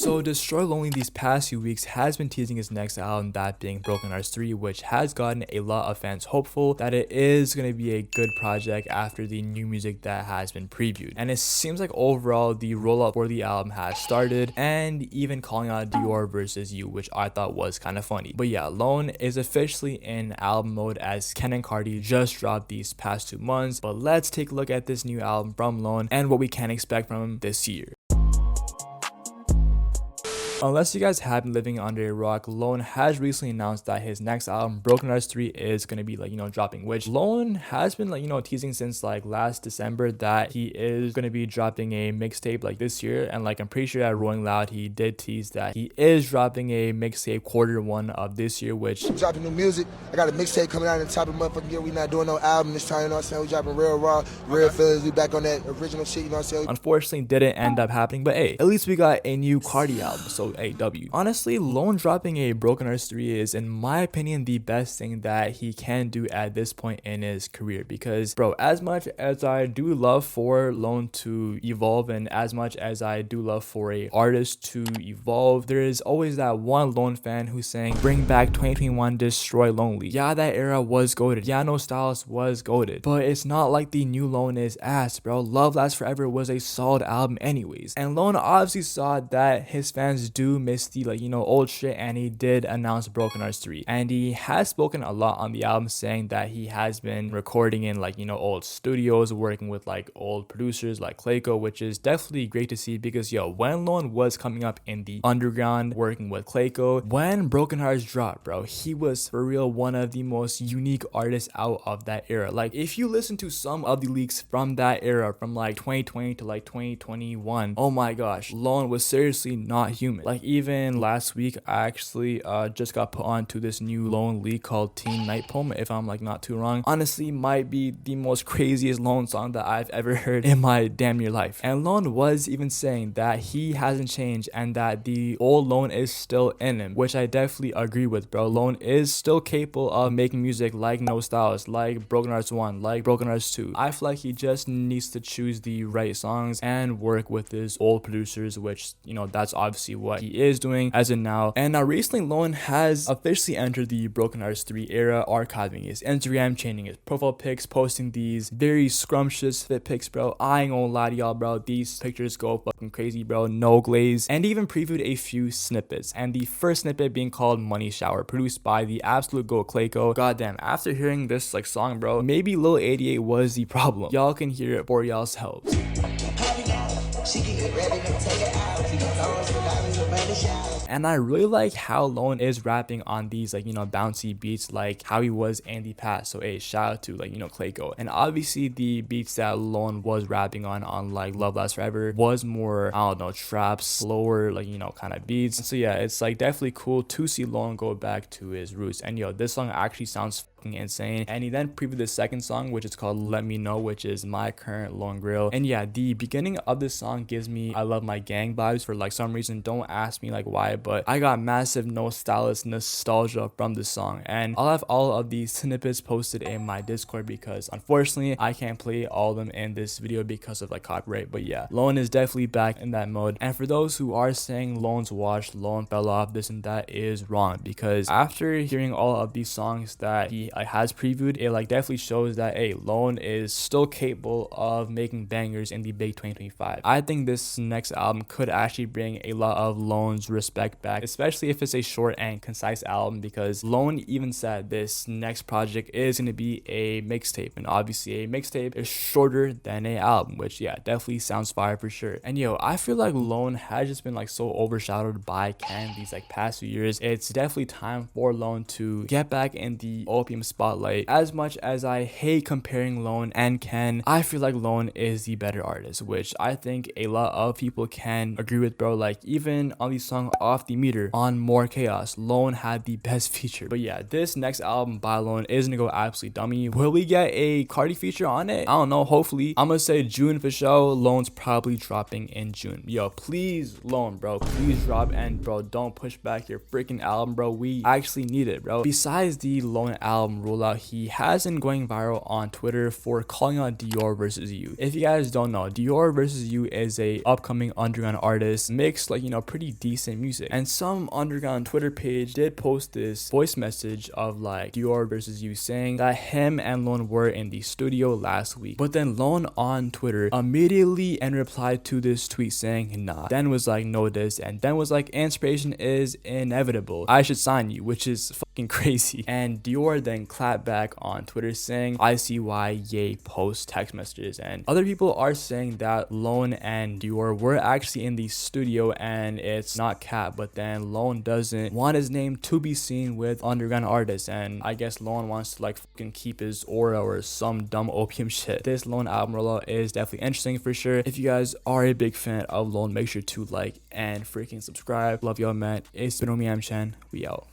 So Destroy Lonely these past few weeks has been teasing his next album, that being Broken Hearts 3, which has gotten a lot of fans hopeful that it is going to be a good project after the new music that has been previewed. And it seems like overall the rollout for the album has started, and even calling out Dior versus You, which I thought was kind of funny. But yeah, Lone is officially in album mode as Ken and Carti just dropped these past 2 months. But let's take a look at this new album from Lone and what we can expect from him this year. Unless you guys have been living under a rock, Lone has recently announced that his next album, Broken Hearts 3, is going to be dropping, which Lone has been teasing since last December that he is going to be dropping a mixtape this year. And I'm pretty sure at Rolling Loud he did tease that he is dropping a mixtape Q1 of this year, which dropping new music. I got a mixtape coming out in the top of the motherfucking year. We not doing no album this time, you know what I'm saying? We dropping real raw, real feelings. We back on that original shit, you know what I'm saying? Unfortunately didn't end up happening, but hey, at least we got a new Carti album, so AW. Honestly, Lone dropping a Broken Hearts 3 is, in my opinion, the best thing that he can do at this point in his career, because bro, as much as I do love for Lone to evolve, and as much as I do love for a artist to evolve, there is always that one Lone fan who's saying bring back 2021 Destroy Lonely. Yeah, that era was goated. Yeah, No Styles was goated, but it's not like the new Lone is ass, bro. Love Lasts Forever was a solid album anyways, and Lone obviously saw that his fans do miss the old shit, and he did announce Broken Hearts 3, and he has spoken a lot on the album saying that he has been recording in old studios, working with old producers like Clayco, which is definitely great to see, because when Lone was coming up in the underground working with Clayco, when Broken Hearts dropped, bro, he was for real one of the most unique artists out of that era. If you listen to some of the leaks from that era, from 2020 to 2021, oh my gosh, Lone was seriously not human. Even last week I actually just got put on to this new Lone leak called Teen Night Poem, if I'm not too wrong. Honestly, might be the most craziest Lone song that I've ever heard in my damn near life. And Lone was even saying that he hasn't changed and that the old Lone is still in him, which I definitely agree with, bro. Lone is still capable of making music like No Styles, like Broken Hearts 1, like Broken Hearts 2. I feel like he just needs to choose the right songs and work with his old producers, which that's obviously what he is doing as of now. And now recently Lone has officially entered the Broken Hearts 3 era, archiving his Instagram, changing his profile pics, posting these very scrumptious fit pics, bro. I ain't gonna lie to y'all, bro, these pictures go fucking crazy, bro. No glaze. And even previewed a few snippets, and the first snippet being called Money Shower, produced by the absolute GOAT Clayco. Goddamn, after hearing this song, bro, maybe Lil 88 was the problem. Y'all can hear it for y'all's help. And I really like how Lone is rapping on these bouncy beats like how he was in the past. So a shout out to Clayco. And obviously the beats that Lone was rapping on Love Lasts Forever was more, I don't know, trap, slower kind of beats. So yeah, it's definitely cool to see Lone go back to his roots. And this song actually sounds insane. And he then previewed the second song, which is called Let Me Know, which is my current Lone grill. And yeah, the beginning of this song gives me I Love My Gang vibes for some reason. Don't ask me why, but I got massive No Stylist nostalgia from this song. And I'll have all of these snippets posted in my Discord, because unfortunately I can't play all of them in this video because of copyright. But yeah, Lone is definitely back in that mode. And for those who are saying Lone's washed, Lone fell off, this and that, is wrong, because after hearing all of these songs that he has previewed, it definitely shows that Lone is still capable of making bangers in the big 2025. I think this next album could actually bring a lot of Lone's respect back, especially if it's a short and concise album, because Lone even said this next project is going to be a mixtape, and obviously a mixtape is shorter than an album, which yeah, definitely sounds fire for sure. And I feel like Lone has just been so overshadowed by Ken these past few years. It's definitely time for Lone to get back in the opium spotlight. As much as I hate comparing Lone and Ken, I feel like Lone is the better artist, which I think a lot of people can agree with, bro. Even on the song Off the Meter on More Chaos, Lone had the best feature. But yeah, this next album by Lone is gonna go absolutely dummy. Will we get a Carti feature on it? I don't know, hopefully. I'm gonna say June for sure. Lone's probably dropping in June. Please Lone, bro, please drop. And bro, don't push back your freaking album, bro. We actually need it, bro. Besides the Lone album, album Rollout, he has been going viral on Twitter for calling out Dior versus You. If you guys don't know, Dior versus You is a upcoming underground artist, makes like, you know, pretty decent music. And some underground Twitter page did post this voice message of like Dior versus You saying that him and Lone were in the studio last week. But then Lone on Twitter immediately and replied to this tweet saying nah. Then was like no this, and then was like inspiration is inevitable. I should sign you, which is fucking crazy. And Dior then clapped back on Twitter saying I see why Ye post text messages. And other people are saying that Lone and Dior were actually in the studio and it's not cap, but then Lone doesn't want his name to be seen with underground artists, and I guess Lone wants to like fucking keep his aura or some dumb opium shit. This Lone album rollout is definitely interesting for sure. If you guys are a big fan of Lone, make sure to like and freaking subscribe. Love y'all, man. It's been Omi Amchan. We out.